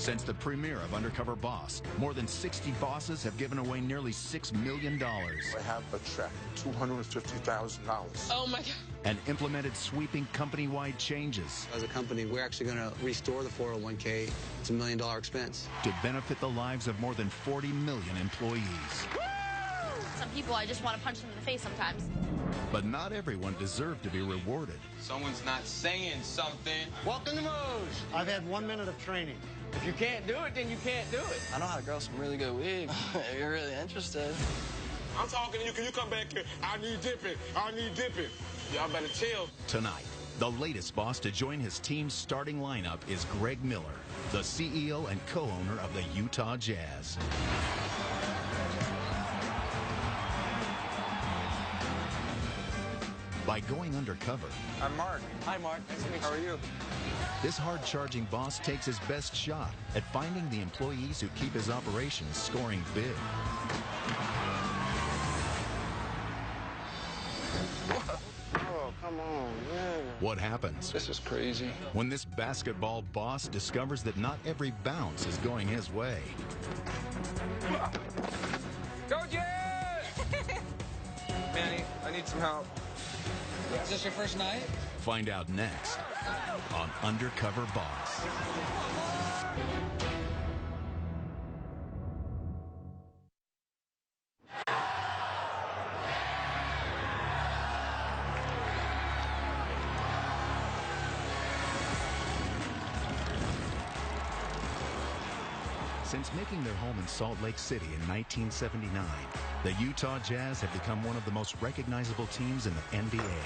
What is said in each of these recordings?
Since the premiere of Undercover Boss, more than 60 bosses have given away nearly $6 million. I have a check, $250,000. Oh my God. And implemented sweeping company-wide changes. As a company, we're actually going to restore the 401k. It's $1 million expense. To benefit the lives of more than 40 million employees. Woo! Some people, I just want to punch them in the face sometimes. But not everyone deserved to be rewarded. Someone's not saying something. Welcome to Moe's. I've had 1 minute of training. If you can't do it, then you can't do it. I know how to grow some really good wigs. If you're really interested. I'm talking to you. Can you come back here? I need dipping. I need dipping. Y'all better chill. Tonight, the latest boss to join his team's starting lineup is Greg Miller, the CEO and co-owner of the Utah Jazz. By going undercover, I'm Mark. Hi, Mark. Nice to meet you. How are you? this hard-charging boss takes his best shot at finding the employees who keep his operations scoring big. Oh, come on, man. What happens? This is crazy. When this basketball boss discovers that not every bounce is going his way. Go, Jazz! Manny, I need some help. Is this your first night? Find out next on Undercover Boss. Since making their home in Salt Lake City in 1979, the Utah Jazz have become one of the most recognizable teams in the NBA.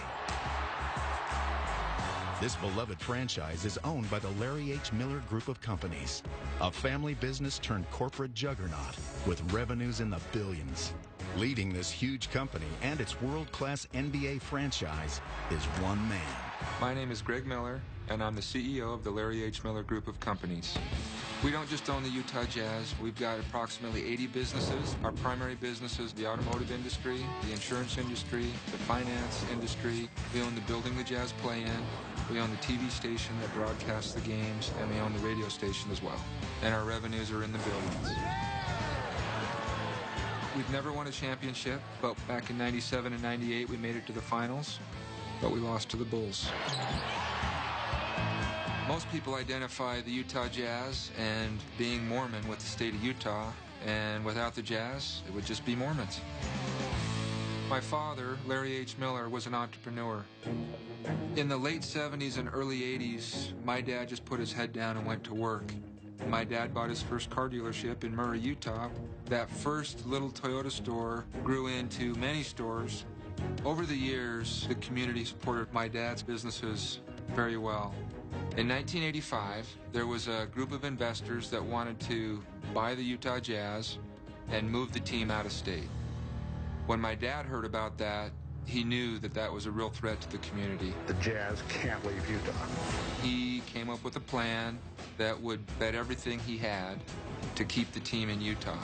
This beloved franchise is owned by the Larry H. Miller Group of Companies, a family business turned corporate juggernaut with revenues in the billions. Leading this huge company and its world-class NBA franchise is one man. My name is Greg Miller, and I'm the CEO of the Larry H. Miller Group of Companies. We don't just own the Utah Jazz. We've got approximately 80 businesses. Our primary businesses, the automotive industry, the insurance industry, the finance industry. We own the building the Jazz play in. We own the TV station that broadcasts the games, and we own the radio station as well. And our revenues are in the billions. We've never won a championship, but back in 97 and 98, we made it to the finals, but we lost to the Bulls. Most people identify the Utah Jazz and being Mormon with the state of Utah, and without the Jazz, it would just be Mormons. My father, Larry H. Miller, was an entrepreneur. In the late 70s and early 80s, my dad just put his head down and went to work. My dad bought his first car dealership in Murray, Utah. That first little Toyota store grew into many stores. Over the years, the community supported my dad's businesses very well. In 1985, there was a group of investors that wanted to buy the Utah Jazz and move the team out of state. When my dad heard about that, he knew that that was a real threat to the community. The Jazz can't leave Utah. He came up with a plan that would bet everything he had to keep the team in Utah.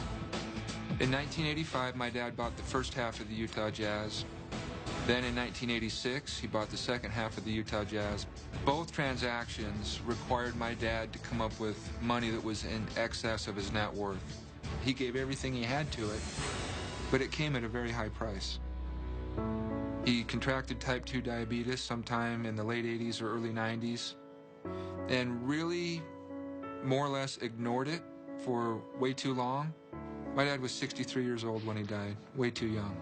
In 1985, my dad bought the first half of the Utah Jazz. Then in 1986, he bought the second half of the Utah Jazz. Both transactions required my dad to come up with money that was in excess of his net worth. He gave everything he had to it, but it came at a very high price. He contracted type 2 diabetes sometime in the late 80s or early 90s and really more or less ignored it for way too long. My dad was 63 years old when he died, way too young.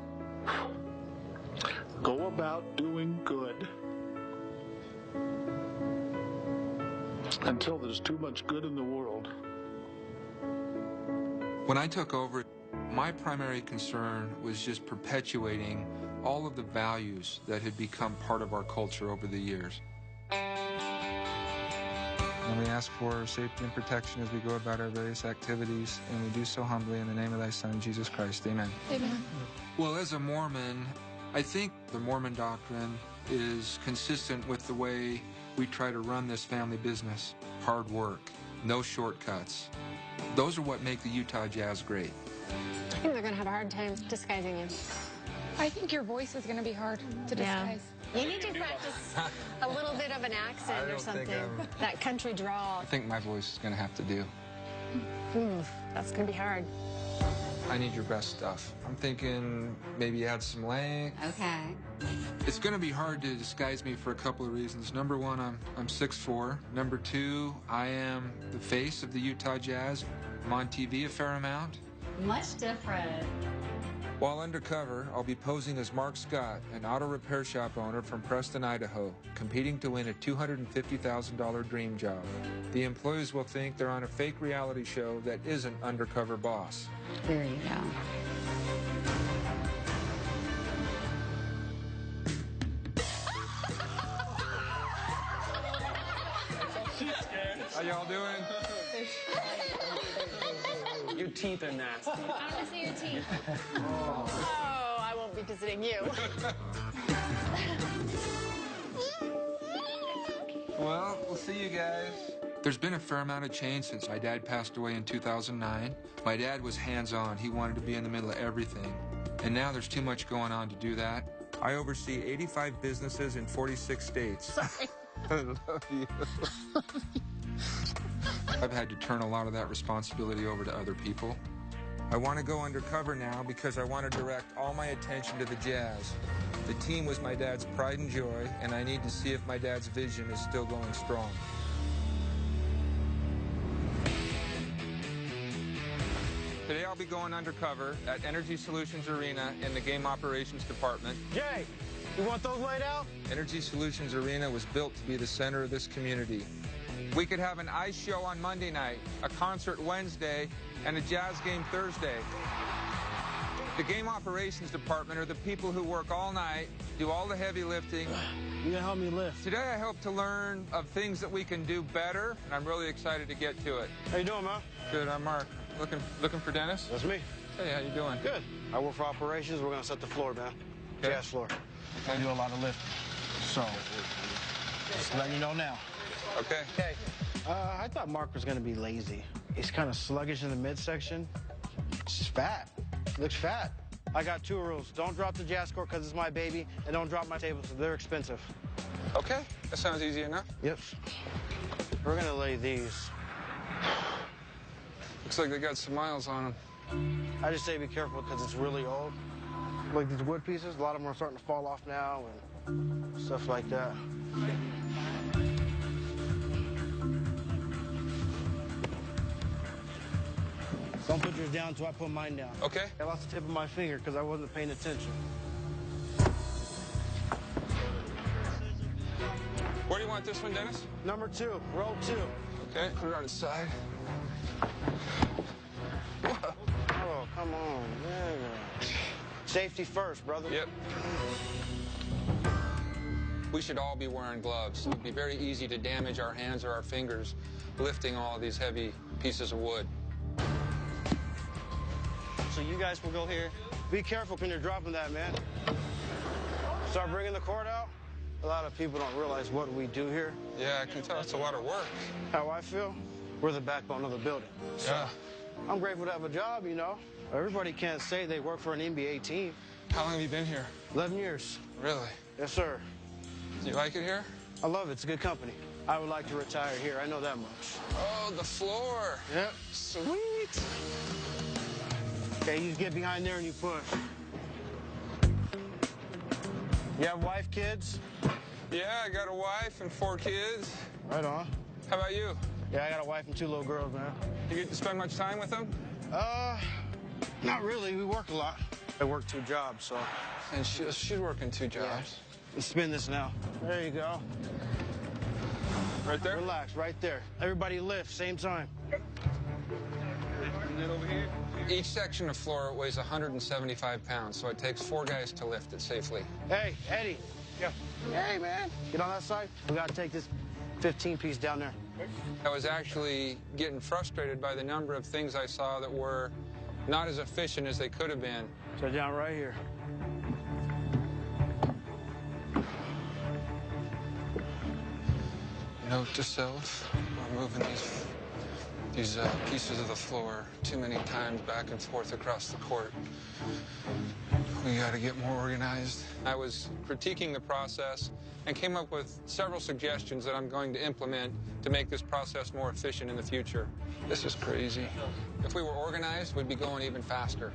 Go about doing good until there's too much good in the world. When I took over, my primary concern was just perpetuating all of the values that had become part of our culture over the years. And we ask for safety and protection as we go about our various activities, and we do so humbly in the name of thy Son, Jesus Christ. Amen. Amen. Well, as a Mormon, I think the Mormon doctrine is consistent with the way we try to run this family business. Hard work, no shortcuts. Those are what make the Utah Jazz great. I think they're going to have a hard time disguising you. I think your voice is going to be hard to disguise. You need to practice a little bit of an accent or something. That country drawl. I think my voice is going to have to do. That's gonna be hard. I need your best stuff. I'm thinking maybe add some length. Okay. It's going to be hard to disguise me for a couple of reasons. Number one, I'm 6'4". Number two, I am the face of the Utah Jazz. I'm on TV a fair amount. Much different. While undercover, I'll be posing as Mark Scott, an auto repair shop owner from Preston, Idaho, competing to win a $250,000 dream job. The employees will think they're on a fake reality show that isn't Undercover Boss. There you go. How y'all doing? Your teeth are nasty. I want to see your teeth. Oh, I won't be visiting you. Well, we'll see you guys. There's been a fair amount of change since my dad passed away in 2009. My dad was hands-on. He wanted to be in the middle of everything. And now there's too much going on to do that. I oversee 85 businesses in 46 states. Sorry. I love you. I've had to turn a lot of that responsibility over to other people. I want to go undercover now because I want to direct all my attention to the Jazz. The team was my dad's pride and joy, and I need to see if my dad's vision is still going strong. Today I'll be going undercover at Energy Solutions Arena in the Game Operations Department. Jay, you want those laid out? Energy Solutions Arena was built to be the center of this community. We could have an ice show on Monday night, a concert Wednesday, and a jazz game Thursday. The Game Operations Department are the people who work all night, do all the heavy lifting. You gonna help me lift? Today I hope to learn of things that we can do better, and I'm really excited to get to it. How you doing, man? Good, I'm Mark. Looking for Dennis? That's me. Hey, how you doing? Good. I work for operations. We're gonna set the floor, man. Okay. Jazz floor. I do a lot of lifting. So, just letting you know now. Okay. Okay. I thought Mark was gonna be lazy. He's kind of sluggish in the midsection. He's fat. He looks fat. I got 2 rules. Don't drop the jazz court because it's my baby, and don't drop my tables. They're expensive. Okay, that sounds easy enough. Yep. We're gonna lay these. Looks like they got some miles on them. I just say be careful because it's really old. Like these wood pieces, a lot of them are starting to fall off now and stuff like that. Don't put yours down until I put mine down. Okay. I lost the tip of my finger because I wasn't paying attention. Where do you want this one, Dennis? Number 2, row 2. Okay, put it on its side. Whoa. Oh, come on, man. Safety first, brother. Yep. We should all be wearing gloves. It would be very easy to damage our hands or our fingers lifting all of these heavy pieces of wood. So you guys will go here. Be careful when you're dropping that, man. Start bringing the cord out. A lot of people don't realize what we do here. Yeah, I can tell it's a lot of work. How I feel? We're the backbone of the building. So Yeah. I'm grateful to have a job, you know. Everybody can't say they work for an NBA team. How long have you been here? 11 years. Really? Yes, sir. Do you like it here? I love it. It's a good company. I would like to retire here. I know that much. Oh, the floor. Yep. Sweet. Okay, you just get behind there and you push. You have wife, kids? Yeah, I got a wife and 4 kids. Right on. How about you? Yeah, I got a wife and 2 little girls, man. You get to spend much time with them? Not really. We work a lot. I work 2 jobs, so. And she's working 2 jobs. Let's spin this now. There you go. Right there? Relax, right there. Everybody lift, same time. Each section of floor weighs 175 pounds, so it takes 4 guys to lift it safely. Hey, Eddie. Yeah. Hey, man. Get on that side. We got to take this 15-piece down there. I was actually getting frustrated by the number of things I saw that were not as efficient as they could have been. So down right here. Note to self, we're moving these pieces of the floor too many times back and forth across the court. We got to get more organized. I was critiquing the process and came up with several suggestions that I'm going to implement to make this process more efficient in the future. This is crazy. If we were organized, we'd be going even faster.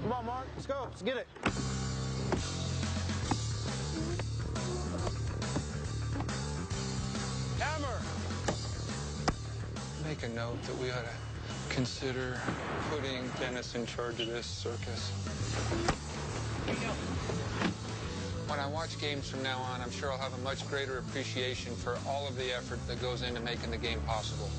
Come on, Mark. Let's go. Let's get it. Hammer! Make a note that we ought to consider putting Dennis in charge of this circus. When I watch games from now on, I'm sure I'll have a much greater appreciation for all of the effort that goes into making the game possible.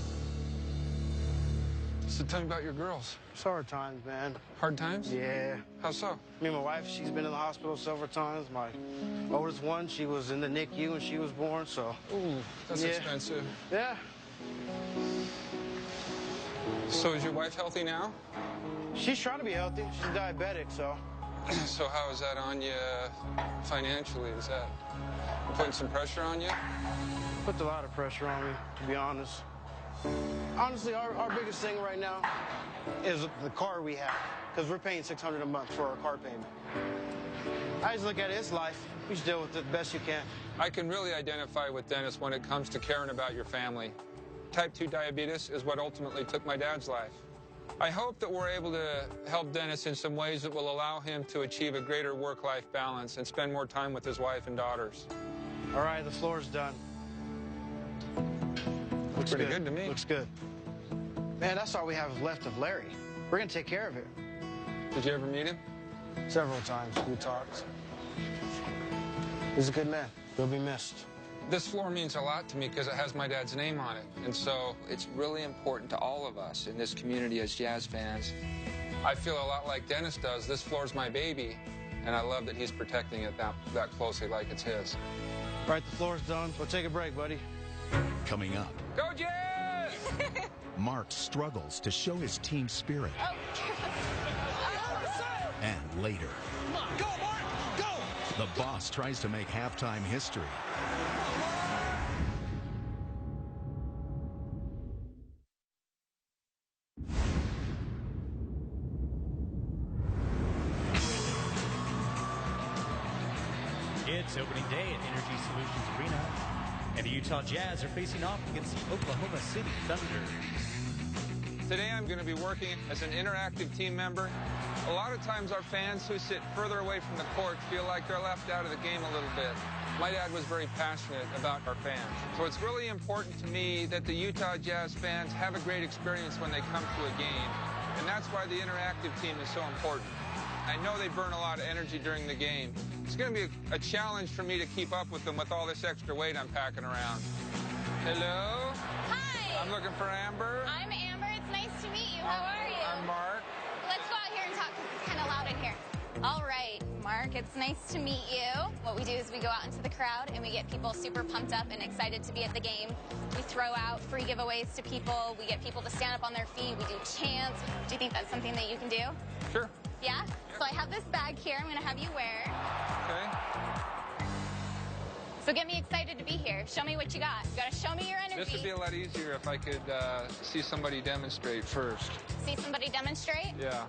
So tell me about your girls. It's hard times, man. Hard times? Yeah. How so? Me and my wife, she's been in the hospital several times. My oldest one, she was in the NICU when she was born, so... Ooh, that's expensive. Yeah. So is your wife healthy now? She's trying to be healthy. She's diabetic, so... So how is that on you financially? Is that putting some pressure on you? Puts a lot of pressure on me, to be honest. Honestly, our biggest thing right now is the car we have, because we're paying $600 a month for our car payment. I just look at it, it's life. You just deal with it the best you can. I can really identify with Dennis when it comes to caring about your family. Type 2 diabetes is what ultimately took my dad's life. I hope that we're able to help Dennis in some ways that will allow him to achieve a greater work-life balance and spend more time with his wife and daughters. All right, the floor's done. Looks pretty good to me. Looks good. Man, that's all we have left of Larry. We're going to take care of it. Did you ever meet him? Several times we talked. He's a good man. He'll be missed. This floor means a lot to me because it has my dad's name on it. And so it's really important to all of us in this community as jazz fans. I feel a lot like Dennis does. This floor's my baby, and I love that he's protecting it that closely like it's his. All right, the floor's done. We'll take a break, buddy. Coming up. Go Jazz! Mark struggles to show his team spirit. Oh. And later. Come on, go, Mark! Go! The boss tries to make halftime history. It's opening day at Energy Solutions Arena, and the Utah Jazz are facing off against the Oklahoma City Thunder. Today I'm going to be working as an interactive team member. A lot of times our fans who sit further away from the court feel like they're left out of the game a little bit. My dad was very passionate about our fans. So it's really important to me that the Utah Jazz fans have a great experience when they come to a game. And that's why the interactive team is so important. I know they burn a lot of energy during the game. It's going to be a challenge for me to keep up with them with all this extra weight I'm packing around. Hello? Hi. I'm looking for Amber. I'm Amber. It's nice to meet you. How are you? I'm Mark. Let's go out here and talk because it's kind of loud in here. All right, Mark, it's nice to meet you. What we do is we go out into the crowd and we get people super pumped up and excited to be at the game. We throw out free giveaways to people. We get people to stand up on their feet. We do chants. Do you think that's something that you can do? Sure. Yeah? So I have this bag here I'm going to have you wear. Okay. So get me excited to be here. Show me what you got. You got to show me your energy. This would be a lot easier if I could see somebody demonstrate first. See somebody demonstrate? Yeah.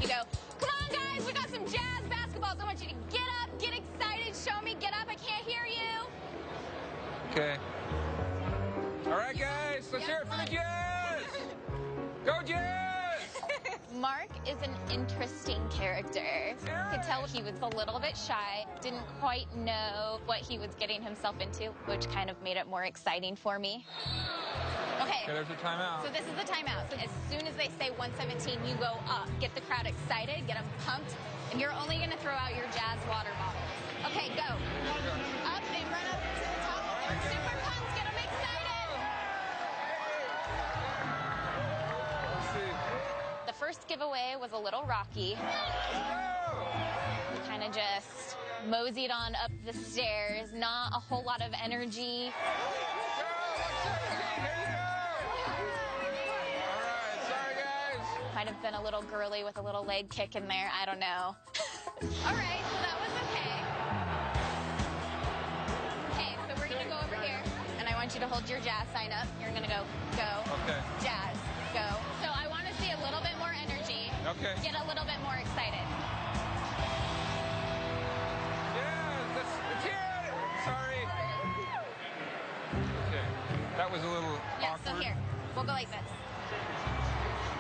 You go, come on, guys, we got some jazz basketballs. I want you to get up, get excited, show me, get up. I can't hear you. Okay. All right, guys, let's hear it for the Jazz. Go Jazz! Mark is an interesting character. You could tell he was a little bit shy, didn't quite know what he was getting himself into, which kind of made it more exciting for me. Okay. Okay, there's a timeout. So this is the timeout. So as soon as they say 117, you go up. Get the crowd excited, get them pumped, and you're only going to throw out your Jazz water bottles. Okay, go. Up and run up to the top. They're super pumped. Get them excited. Let's see. The first giveaway was a little rocky. Kind of just moseyed on up the stairs. Not a whole lot of energy. Might have been a little girly with a little leg kick in there. I don't know. All right, so that was okay. Okay, so we're going to go over here, and I want you to hold your Jazz sign up. You're going to go, Okay. Jazz, go. So I want to see a little bit Okay. get a little bit more excited. Yeah, that's it. Sorry. Okay, that was a little Yeah, awkward. so here, we'll go like this.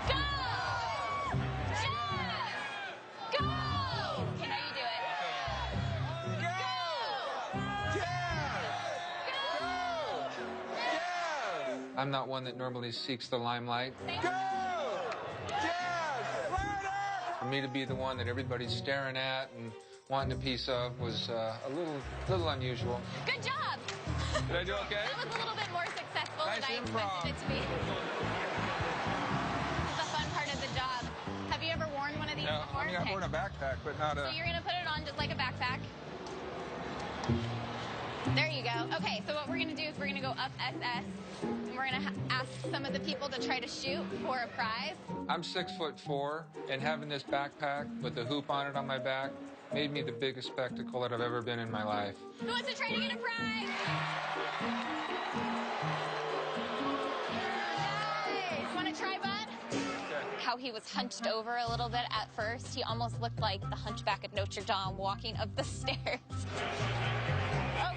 Go! Jazz! Go! Okay, now you do it. Go! Jazz! Go! Jazz! I'm not one that normally seeks the limelight. Go! Jazz! Louder! For me to be the one that everybody's staring at and wanting a piece of was a little unusual. Good job! Did I do okay? That was a little bit more successful Nice than I improv. expected it to be. It's a fun part of the job. Have you ever worn one of these No, before? I mean, I've worn a backpack, but not a... So you're gonna put it on just like a backpack. There you go. Okay, so what we're gonna do is we're gonna go up SS, and we're gonna ask some of the people to try to shoot for a prize. I'm 6'4", and having this backpack with the hoop on it on my back made me the biggest spectacle that I've ever been in my life. Who wants to try to get a prize? Nice. Want to try, bud? How he was hunched over a little bit at first. He almost looked like the Hunchback of Notre Dame walking up the stairs. Oh,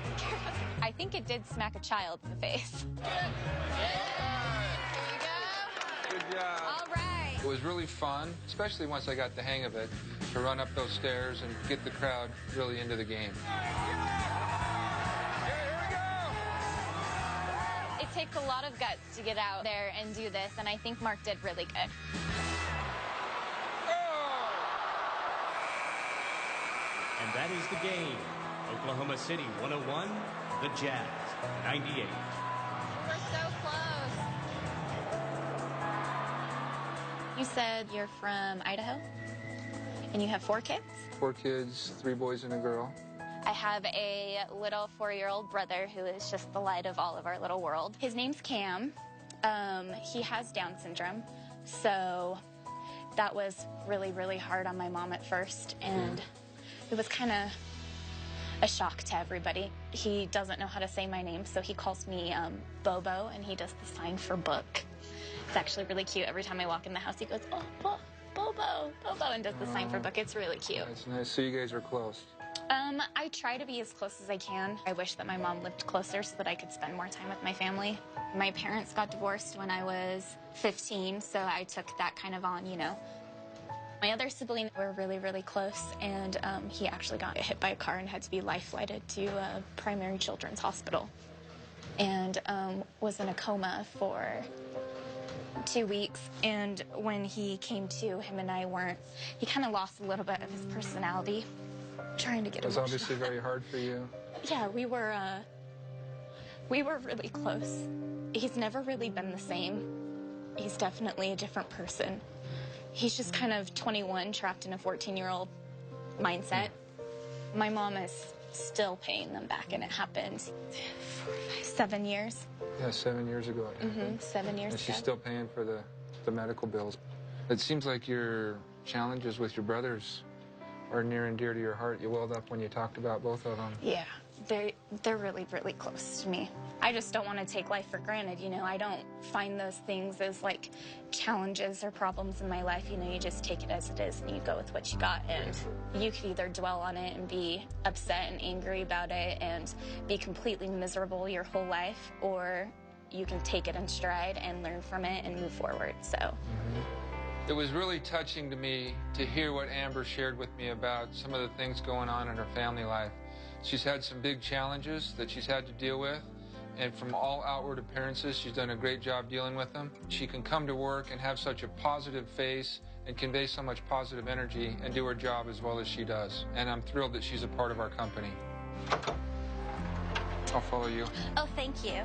I think it did smack a child in the face. There you go. Good job. All right. It was really fun, especially once I got the hang of it, to run up those stairs and get the crowd really into the game. It takes a lot of guts to get out there and do this, and I think Mark did really good. And that is the game. Oklahoma City 101, the Jazz 98. We're so close. You said you're from Idaho, and you have 4 kids? 4 kids, 3 boys and a girl. I have a little 4-year-old brother who is just the light of all of our little world. His name's Cam. He has Down syndrome, so that was really, really hard on my mom at first, and it was kind of a shock to everybody. He doesn't know how to say my name, so he calls me Bobo, and he does the sign for book. It's actually really cute. Every time I walk in the house, he goes, oh, Bobo, Bobo, and does the sign for book. It's really cute. That's nice. So you guys are close. I try to be as close as I can. I wish that my mom lived closer so that I could spend more time with my family. My parents got divorced when I was 15, so I took that kind of on, you know. My other sibling were really, really close, and he actually got hit by a car and had to be life-flighted to a primary children's hospital, and was in a coma for 2 weeks. And when he came to, him and I weren't, he kind of lost a little bit of his personality, trying to get It was emotional. obviously very hard for you. Yeah, we were really close. He's never really been the same. He's definitely a different person. He's just kind of 21, trapped in a 14-year-old mindset. My mom is still paying them back, and it happened 7 years. Yeah, 7 years ago. 7 years And she's ago. still paying for the medical bills. It seems like your challenges with your brothers are near and dear to your heart. You welled up when you talked about both of them. Yeah, they're really, really close to me. I just don't want to take life for granted, you know. I don't find those things as, like, challenges or problems in my life. You know, you just take it as it is and you go with what you got. And you could either dwell on it and be upset and angry about it and be completely miserable your whole life, or you can take it in stride and learn from it and move forward, so. It was really touching to me to hear what Amber shared with me about some of the things going on in her family life. She's had some big challenges that she's had to deal with, and from all outward appearances, she's done a great job dealing with them. She can come to work and have such a positive face and convey so much positive energy and do her job as well as she does. And I'm thrilled that she's a part of our company. I'll follow you. Oh, thank you.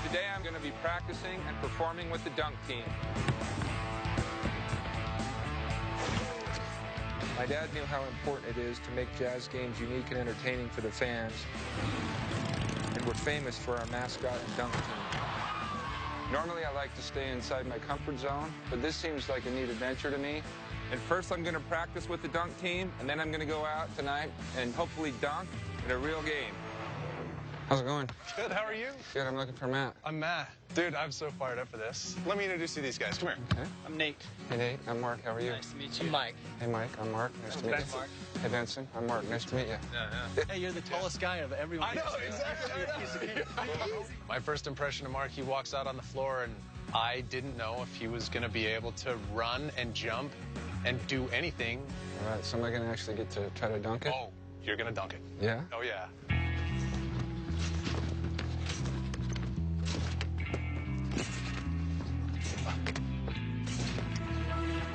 Today I'm going to be practicing and performing with the dunk team. My dad knew how important it is to make Jazz games unique and entertaining for the fans. And we're famous for our mascot and dunk team. Normally I like to stay inside my comfort zone, but this seems like a neat adventure to me, And first I'm going to practice with the dunk team, and then I'm going to go out tonight and hopefully dunk at a real game. How's it going? Good, how are you? Good, I'm looking for Matt. I'm Matt. Dude, I'm so fired up for this. Let me introduce you to these guys. Come here. Okay. I'm Nate. Hey, Nate. I'm Mark. How are you? Nice to meet you. I'm Mike. Hey, Mike. I'm Mark. Nice to meet you. Mark. Hey, Benson. I'm Mark. Nice to meet you. Hey, you're the tallest guy of everyone. I know, exactly. My first impression of Mark, he walks out on the floor, and I didn't know if he was going to be able to run and jump and do anything. All right, so am I going to actually get to try to dunk it? Oh, you're going to dunk it. Yeah? Oh, yeah.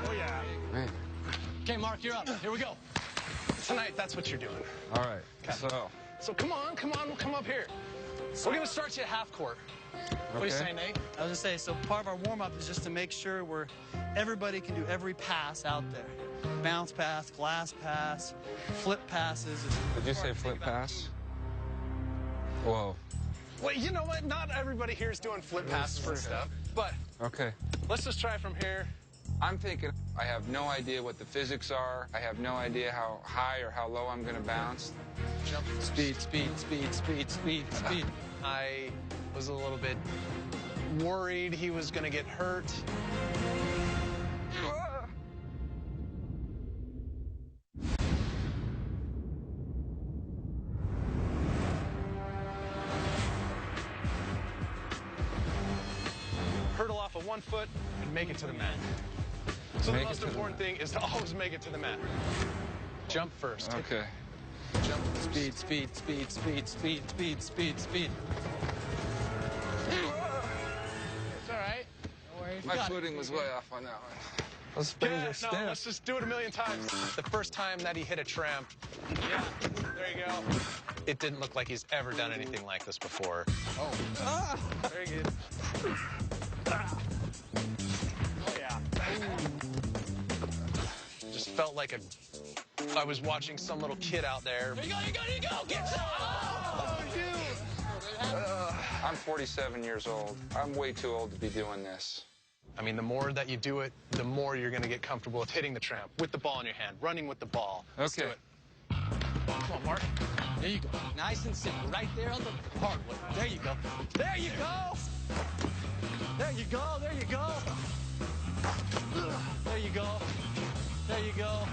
Oh, yeah. Man. Okay, Mark, you're up. Here we go. Tonight, that's what you're doing. All right. Okay. So come on, come up here. We're going to start you at half court. What do you say, Nate? I was going to say, so part of our warm-up is just to make sure everybody can do every pass out there. Bounce pass, glass pass, flip passes. Did you say flip pass? Whoa. Well, you know what? Not everybody here is doing flip passes and stuff, but okay. Let's just try from here. I'm thinking I have no idea what the physics are. I have no idea how high or how low I'm going to bounce. Jump. Speed. I was a little bit worried he was going to get hurt. Hurdle off of 1 foot and make it to the mat. So the most important thing is to always make it to the mat. Jump first. Okay. Jump. Speed. It's all right. No worries. My footing was way off on that one. No, let's just do it a million times. The first time that he hit a tramp, yeah, there you go. It didn't look like he's ever done anything like this before. Oh. Very good. Oh, yeah. Just felt like I was watching some little kid out there. There you go. Get some! Oh, dude. I'm 47 years old. I'm way too old to be doing this. I mean, the more that you do it, the more you're going to get comfortable with hitting the tramp, with the ball in your hand, running with the ball. Let's do Okay. it. Come on, Mark. There you go. Nice and simple. Right there on the hardwood. There you go. There you go. There you go. There you go. There you go. There you go.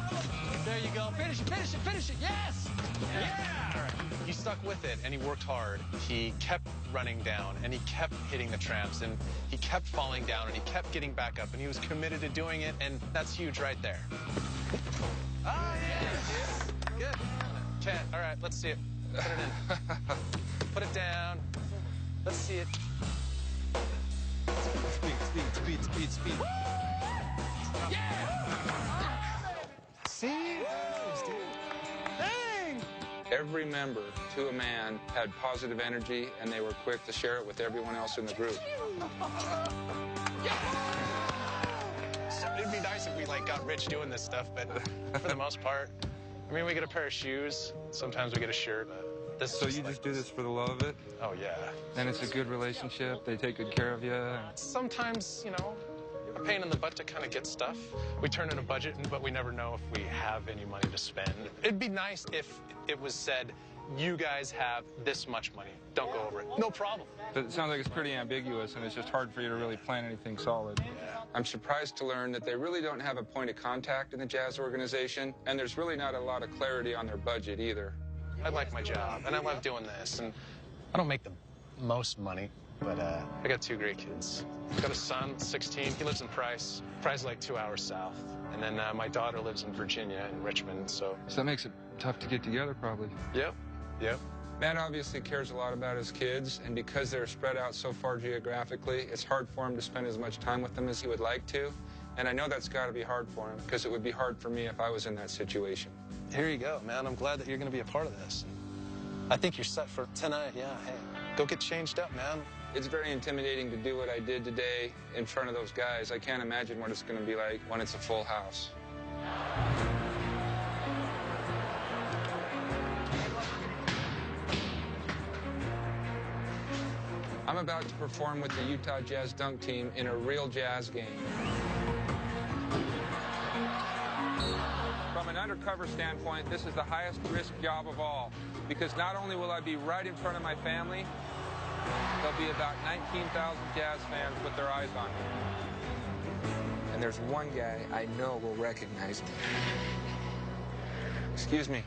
There you go. Finish it. Yes. Yeah! He stuck with it, and he worked hard. He kept running down, and he kept hitting the tramps, and he kept falling down, and he kept getting back up, and he was committed to doing it, and that's huge right there. Oh, yeah, good. Okay, all right, let's see it. Put it in. Put it down. Let's see it. Speed. Yeah! See? Dang! Every member, to a man, had positive energy, and they were quick to share it with everyone else in the group. It'd be nice if we got rich doing this stuff, but for the most part, I mean, we get a pair of shoes. Sometimes we get a shirt. This So you just do this for the love of it? Oh, yeah. And it's a good relationship? They take good care of you? Sometimes, a pain in the butt to kind of get stuff. We turn in a budget, but we never know if we have any money to spend. It'd be nice if it was said, you guys have this much money. Don't go over it. No problem. But it sounds like it's pretty ambiguous, and it's just hard for you to really plan anything solid. Yeah. I'm surprised to learn that they really don't have a point of contact in the Jazz organization, and there's really not a lot of clarity on their budget either. I like my job, and I love doing this, and I don't make the most money, but I got 2 great kids. I've got a son, 16. He lives in Price. Price is like 2 hours south. And then my daughter lives in Virginia, in Richmond, so... So that makes it tough to get together, probably. Yep. Matt obviously cares a lot about his kids, and because they're spread out so far geographically, it's hard for him to spend as much time with them as he would like to. And I know that's got to be hard for him, because it would be hard for me if I was in that situation. Here you go, man. I'm glad that you're going to be a part of this. I think you're set for tonight, yeah. Hey, go get changed up, man. It's very intimidating to do what I did today in front of those guys. I can't imagine what it's going to be like when it's a full house. I'm about to perform with the Utah Jazz dunk team in a real Jazz game. undercover standpoint, this is the highest risk job of all, because not only will I be right in front of my family, there'll be about 19,000 Jazz fans with their eyes on me. And there's one guy I know will recognize me. Excuse me.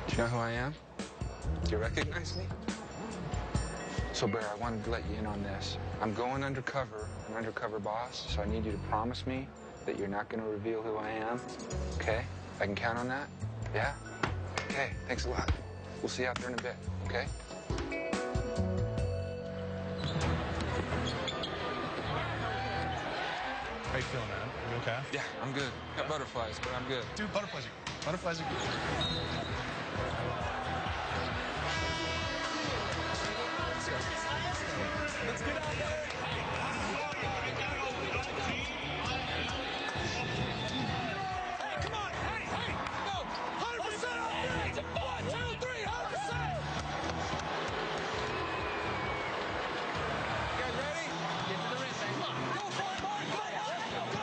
Do you know who I am? Do you recognize me? So, Bear, I wanted to let you in on this. I'm going undercover, an undercover boss, so I need you to promise me that you're not going to reveal who I am, okay? I can count on that? Yeah? Okay, thanks a lot. We'll see you out there in a bit, okay? How you feeling, man? You okay? Yeah, I'm good. Got butterflies, but I'm good. Dude, butterflies are good. Butterflies are good. Let's get out there. Hey, come on. Hey, go. 100% out there. 1, 2, 3, 100%. You guys ready? Get to the wrist, man. Come on. Go for it, Mark. Go.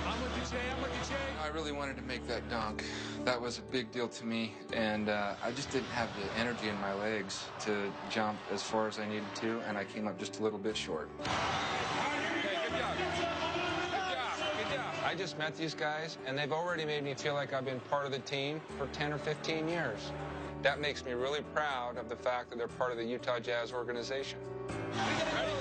I'm with you, Jay. I'm with you, Jay. I really wanted to make that dunk. That was a big deal to me, and I just didn't have the energy in my legs to jump as far as I needed to, and I came up just a little bit short. Okay, good job. Good job. I just met these guys, and they've already made me feel like I've been part of the team for 10 or 15 years. That makes me really proud of the fact that they're part of the Utah Jazz organization. Ready?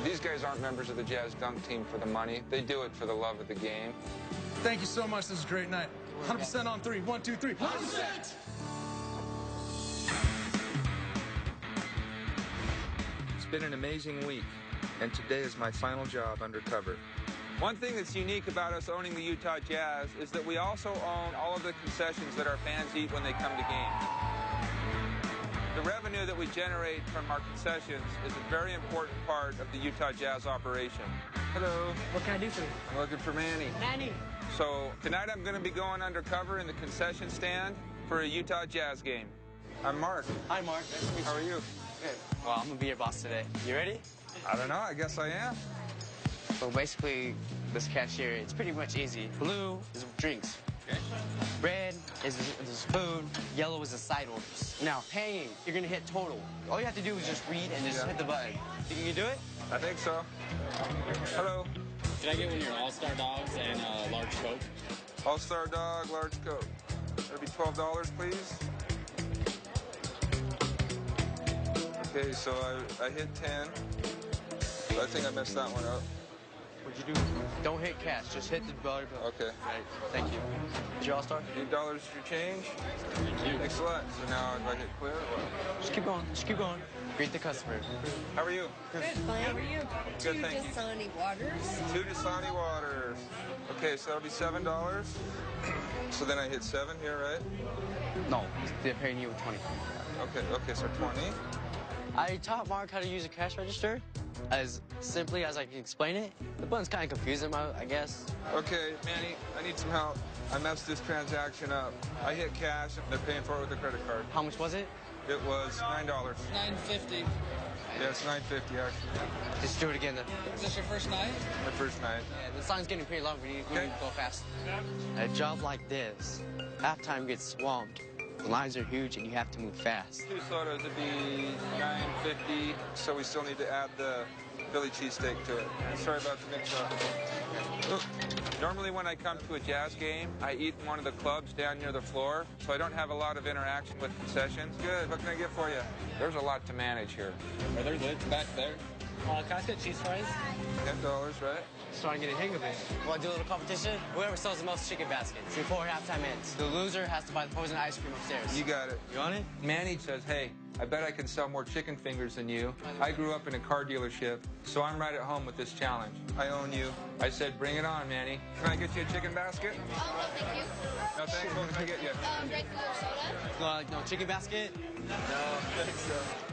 These guys aren't members of the Jazz dunk team for the money. They do it for the love of the game. Thank you so much. This is a great night. 100% on 3. 1, 2, 3. 100%! It's been an amazing week, and today is my final job undercover. One thing that's unique about us owning the Utah Jazz is that we also own all of the concessions that our fans eat when they come to games. The revenue that we generate from our concessions is a very important part of the Utah Jazz operation. Hello. What can I do for you? I'm looking for Manny. Manny. So tonight I'm going to be going undercover in the concession stand for a Utah Jazz game. I'm Mark. Hi, Mark. Nice to meet you. How are you? Good. Well, I'm going to be your boss today. You ready? I don't know. I guess I am. So basically, this cashier, it's pretty much easy. Blue is drinks. Okay. Red is food. Yellow is the side orders. Now, paying, you're going to hit total. All you have to do is just read and just hit the button. Think you can do it? I think so. Hello. Can I get one of your All-Star Dogs and a large Coke? All-Star Dog, large Coke. That'll be $12, please. Okay, so I hit 10. I think I messed that one up. What'd you do? Don't hit cash. Just hit the dollar bill. Okay. Right. Thank you. Is your All-Star? $8 for your change. Thank you. Thanks a lot. So now do I hit clear or what? Just keep going. Just keep going. Greet the customer. How are you? Good, fine. How are you? Good, thank you. 2 Dasani waters. 2 Dasani waters. Okay, so that'll be $7. So then I hit 7 here, right? No, they're paying you with 20. Okay, so 20. I taught Mark how to use a cash register as simply as I can explain it. The button's kind of confusing him, I guess. Okay, Manny, I need some help. I messed this transaction up. I hit cash, and they're paying for it with a credit card. How much was it? It was $9. $9.50. Yeah, it's $9.50 actually. Just do it again then. Is this your first night? My first night. Yeah, the song's getting pretty long. We need to go fast. A job like this, halftime gets swamped. The lines are huge and you have to move fast. 2 sodas would be $9.50, so we still need to add the Philly cheesesteak to it. Sorry about the mix-up. Normally when I come to a Jazz game, I eat in one of the clubs down near the floor, so I don't have a lot of interaction with concessions. Good, what can I get for you? There's a lot to manage here. Are there lids back there? Can I get cheese fries? $10, right? Starting to get a hang of it. Want to do a little competition? Whoever sells the most chicken baskets before halftime ends. The loser has to buy the frozen ice cream upstairs. You got it. You on it? Manny says, hey, I bet I can sell more chicken fingers than you. I grew up in a car dealership, so I'm right at home with this challenge. I own you. I said, bring it on, Manny. Can I get you a chicken basket? Oh, no, thank you. No, thanks. What can I get you? Regular soda. No chicken basket? No, thanks.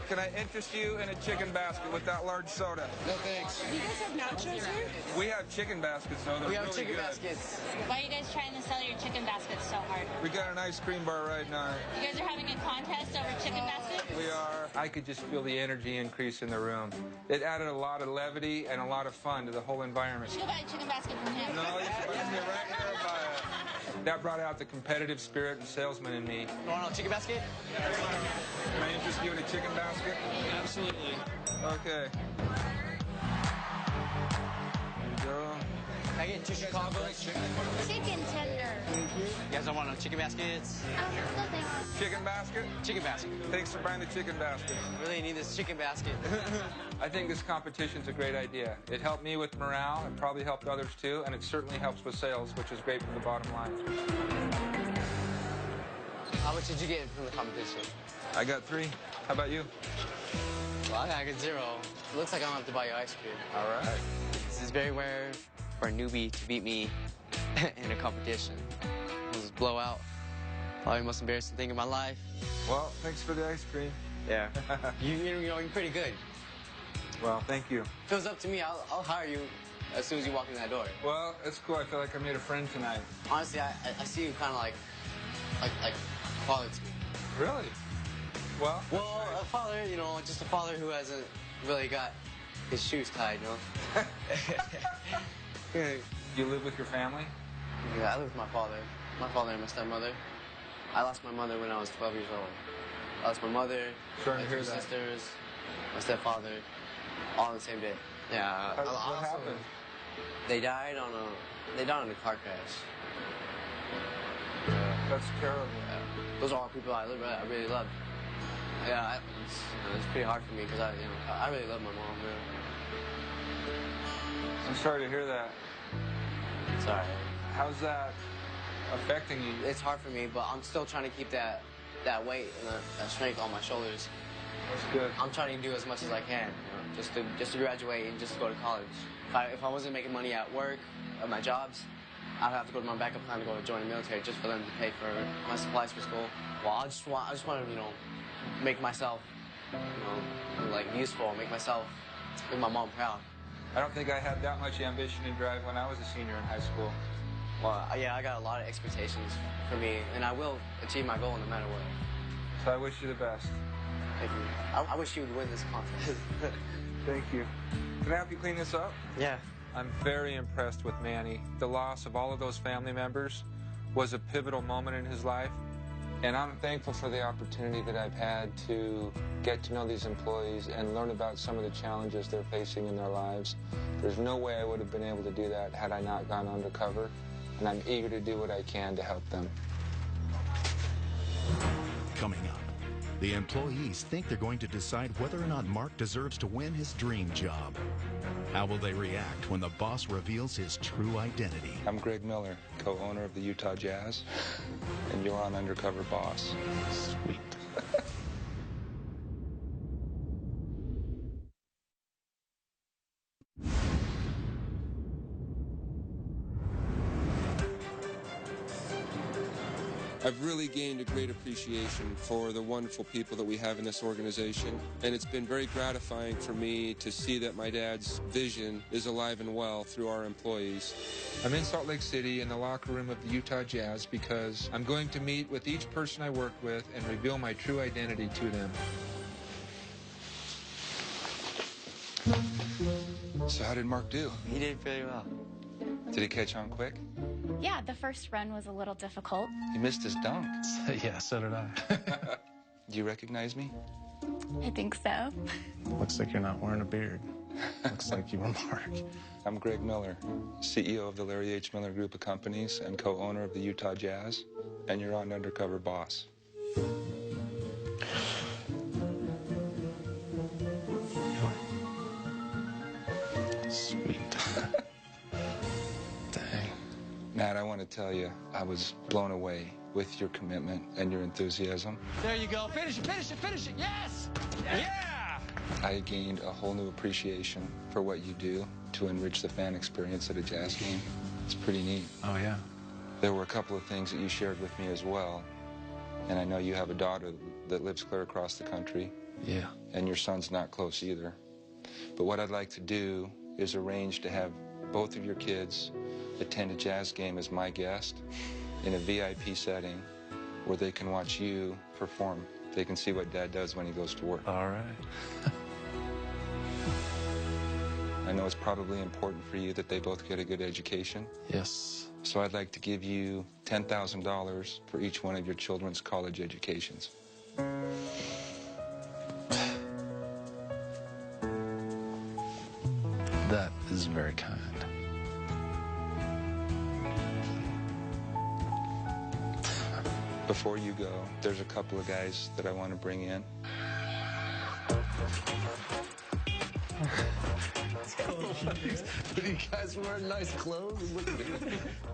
Can I interest you in a chicken basket with that large soda? No thanks. You guys have nachos here? We have chicken baskets, though. They're We have really chicken good. baskets. Why are you guys trying to sell your chicken baskets so hard? We got an ice cream bar right now. You guys are having a contest over chicken baskets? We are. I could just feel the energy increase in the room. It added a lot of levity and a lot of fun to the whole environment. You should go buy a chicken basket from him. No, you're supposed to get right here and buy it. That brought out the competitive spirit and salesman in me. You want a chicken basket? Can I interest you in a chicken basket? Absolutely. Okay. There you go. Can I get 2 Chicago's? Chicken tender. You guys don't want no chicken baskets? No thanks. Chicken basket? Chicken basket. Thanks for buying the chicken basket. I really need this chicken basket. I think this competition's a great idea. It helped me with morale, it probably helped others too, and it certainly helps with sales, which is great for the bottom line. How much did you get from the competition? I got 3. How about you? Well, I got 0. It looks like I don't have to buy you ice cream. All right. This is very rare for a newbie to beat me in a competition. It was a blowout. Probably the most embarrassing thing in my life. Well, thanks for the ice cream. Yeah. You're pretty good. Well, thank you. If it was up to me, I'll hire you as soon as you walk in that door. Well, it's cool. I feel like I made a friend tonight. Honestly, I see you kind of like father to me. Really? Well, a father, just a father who hasn't really got his shoes tied, You live with your family? Yeah, I live with my father and my stepmother. I lost my mother when I was 12 years old. I lost my mother, Sorry to my hear 2 that. sisters, my stepfather, all on the same day. Yeah. What happened? They died on a car crash. That's terrible. Those are all people I really love. Yeah, it's pretty hard for me because I really love my mom. I'm sorry to hear that. Sorry. How's that affecting you? It's hard for me, but I'm still trying to keep that weight and that strength on my shoulders. That's good. I'm trying to do as much as I can, just to graduate and just to go to college. If I wasn't making money at work, at my jobs, I'd have to go to my backup plan to go to join the military just for them to pay for my supplies for school. Well, I just want to, make myself, useful, make my mom proud. I don't think I had that much ambition and drive when I was a senior in high school. Well, yeah, I got a lot of expectations for me, and I will achieve my goal no matter what. So I wish you the best. Thank you. I wish you would win this contest. Thank you. Can I help you clean this up? Yeah. I'm very impressed with Manny. The loss of all of those family members was a pivotal moment in his life. And I'm thankful for the opportunity that I've had to get to know these employees and learn about some of the challenges they're facing in their lives. There's no way I would have been able to do that had I not gone undercover, and I'm eager to do what I can to help them. Coming up, the employees think they're going to decide whether or not Mark deserves to win his dream job. How will they react when the boss reveals his true identity? I'm Greg Miller, co-owner of the Utah Jazz, and you're on Undercover Boss. Sweet. I've really gained a great appreciation for the wonderful people that we have in this organization, and it's been very gratifying for me to see that my dad's vision is alive and well through our employees. I'm in Salt Lake City in the locker room of the Utah Jazz because I'm going to meet with each person I work with and reveal my true identity to them. So how did Mark do? He did pretty well. Did he catch on quick? Yeah, the first run was a little difficult. He missed his dunk. Yeah, so did I. Do you recognize me? I think so. Looks like you're not wearing a beard. Looks like you were Mark. I'm Greg Miller, CEO of the Larry H. Miller Group of Companies and co-owner of the Utah Jazz, and you're on Undercover Boss. want to tell you I was blown away with your commitment and your enthusiasm. There you go. Finish it, finish it, finish it. Yes! Yeah! I gained a whole new appreciation for what you do to enrich the fan experience at a Jazz game. It's pretty neat. Oh, yeah. There were a couple of things that you shared with me as well. And I know you have a daughter that lives clear across the country. Yeah. And your son's not close either. But what I'd like to do is arrange to have both of your kids attend a Jazz game as my guest in a VIP setting where they can watch you perform. They can see what Dad does when he goes to work. All right. I know it's probably important for you that they both get a good education. Yes. So I'd like to give you $10,000 for each one of your children's college educations. That is very kind. Before you go, there's a couple of guys that I want to bring in. You guys wearing nice clothes.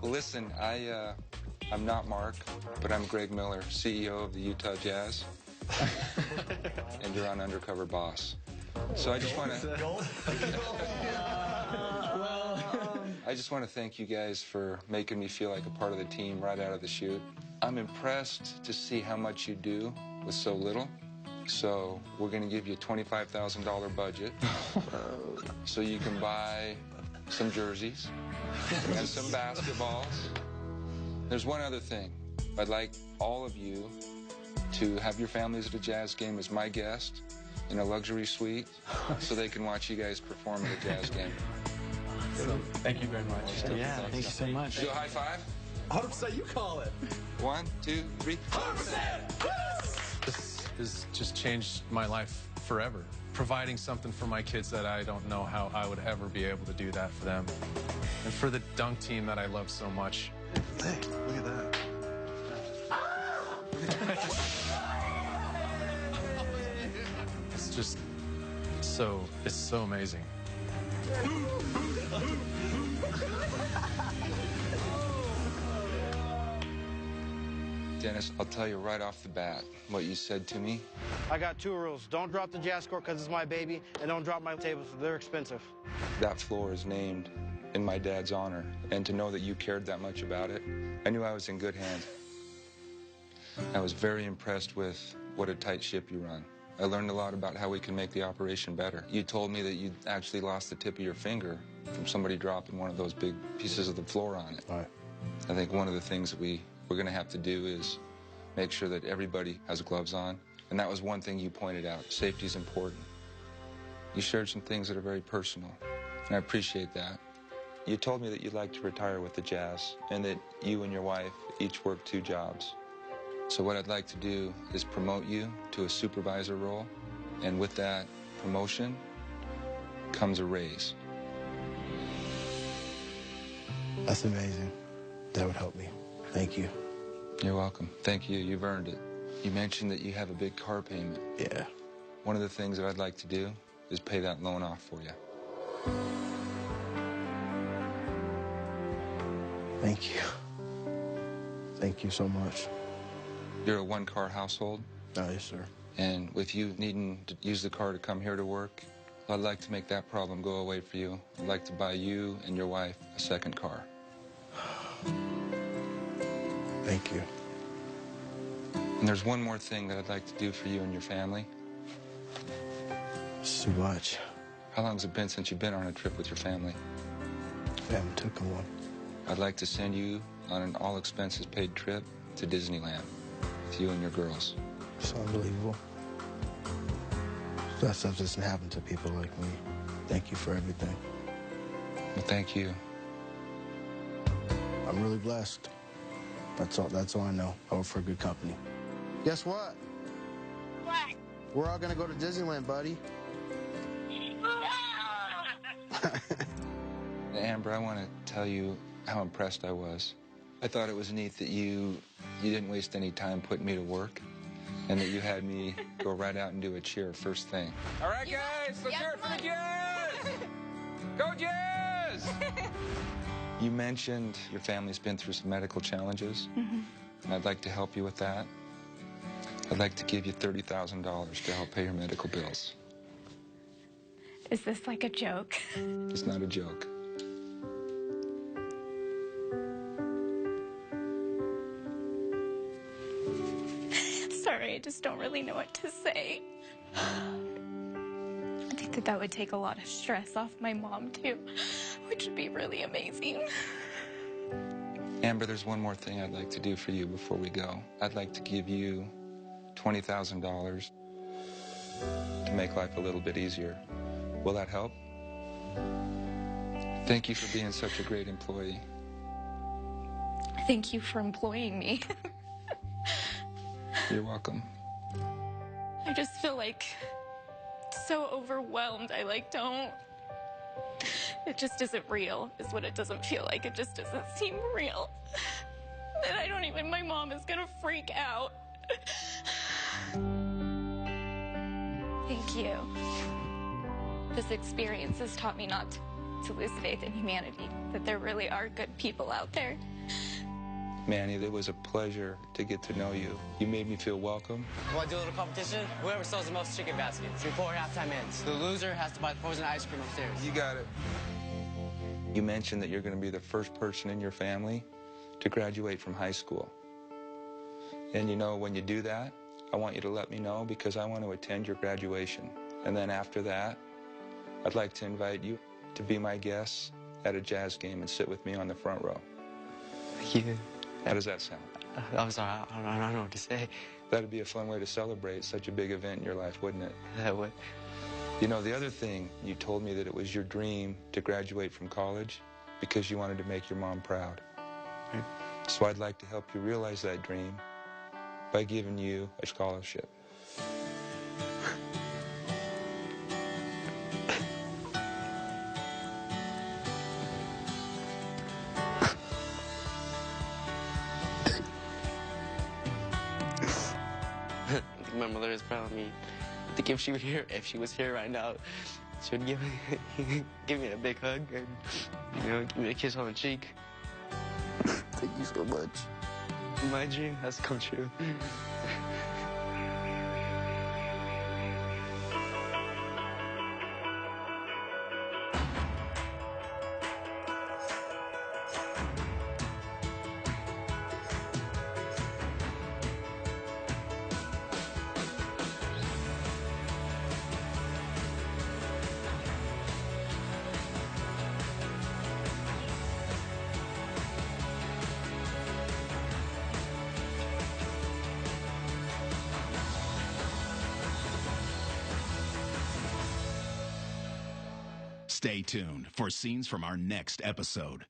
Listen, I'm not Mark, but I'm Greg Miller, CEO of the Utah Jazz. And you're on Undercover Boss. So I just want to... I just want to thank you guys for making me feel like a part of the team right out of the chute. I'm impressed to see how much you do with so little. So we're going to give you a $25,000 budget so you can buy some jerseys and some basketballs. There's one other thing. I'd like all of you to have your families at a Jazz game as my guest in a luxury suite so they can watch you guys perform at a Jazz game. Thank you very much. Yeah, thank you so much. Do a high five? 100%, you call it. 1, 2, 3. 100%! This has just changed my life forever. Providing something for my kids that I don't know how I would ever be able to do that for them. And for the dunk team that I love so much. Hey, look at that. It's just it's so amazing. Dennis, I'll tell you right off the bat what you said to me. I got 2 rules. Don't drop the jazz score because it's my baby, and don't drop my tables. They're expensive. That floor is named in my dad's honor, and to know that you cared that much about it, I knew I was in good hands. I was very impressed with what a tight ship you run. I learned a lot about how we can make the operation better. You told me that you actually lost the tip of your finger from somebody dropping one of those big pieces of the floor on it. All right. I think one of the things that we're going to have to do is make sure that everybody has gloves on. And that was one thing you pointed out. Safety is important. You shared some things that are very personal, and I appreciate that. You told me that you'd like to retire with the Jazz and that you and your wife each work 2 jobs. So what I'd like to do is promote you to a supervisor role, and with that promotion comes a raise. That's amazing. That would help me. Thank you. You're welcome. Thank you. You've earned it. You mentioned that you have a big car payment. Yeah. One of the things that I'd like to do is pay that loan off for you. Thank you. Thank you so much. You're a 1-car household. Oh, yes, sir. And with you needing to use the car to come here to work, I'd like to make that problem go away for you. I'd like to buy you and your wife a 2nd car. Thank you. And there's one more thing that I'd like to do for you and your family. So much. How long's it been since you've been on a trip with your family? I haven't taken one. I'd like to send you on an all-expenses-paid trip to Disneyland with you and your girls. It's unbelievable. That stuff doesn't happen to people like me. Thank you for everything. Well, thank you. I'm really blessed. That's all I know. I work for a good company. Guess what? What? We're all gonna go to Disneyland, buddy. Amber, I want to tell you how impressed I was. I thought it was neat that you didn't waste any time putting me to work, and that you had me go right out and do a cheer first thing. All right, guys, let's hear it for the Jazz! Go Jazz! You mentioned your family's been through some medical challenges, and I'd like to help you with that. I'd like to give you $30,000 to help pay your medical bills. Is this like a joke? It's not a joke. Sorry, I just don't really know what to say. I think that would take a lot of stress off my mom, too, which would be really amazing. Amber, there's one more thing I'd like to do for you before we go. I'd like to give you $20,000 to make life a little bit easier. Will that help? Thank you for being such a great employee. Thank you for employing me. You're welcome. I just feel like so overwhelmed. It just isn't real, is what it doesn't feel like. It just doesn't seem real. And my mom is gonna freak out. Thank you. This experience has taught me not to lose faith in humanity, that there really are good people out there. Manny, it was a pleasure to get to know you. You made me feel welcome. Want to do a little competition? Whoever sells the most chicken baskets before halftime ends. The loser has to buy the frozen ice cream upstairs. You got it. You mentioned that you're going to be the first person in your family to graduate from high school. And you know, when you do that, I want you to let me know because I want to attend your graduation. And then after that, I'd like to invite you to be my guest at a Jazz game and sit with me on the front row. Thank you. How does that sound? I'm sorry, I don't know what to say. That'd be a fun way to celebrate such a big event in your life, wouldn't it? That would. You know, the other thing, you told me that it was your dream to graduate from college because you wanted to make your mom proud. So I'd like to help you realize that dream by giving you a scholarship. I think my mother is proud of me. I think if she was here right now, she would give me a big hug and, give me a kiss on the cheek. Thank you so much. My dream has come true. Stay tuned for scenes from our next episode.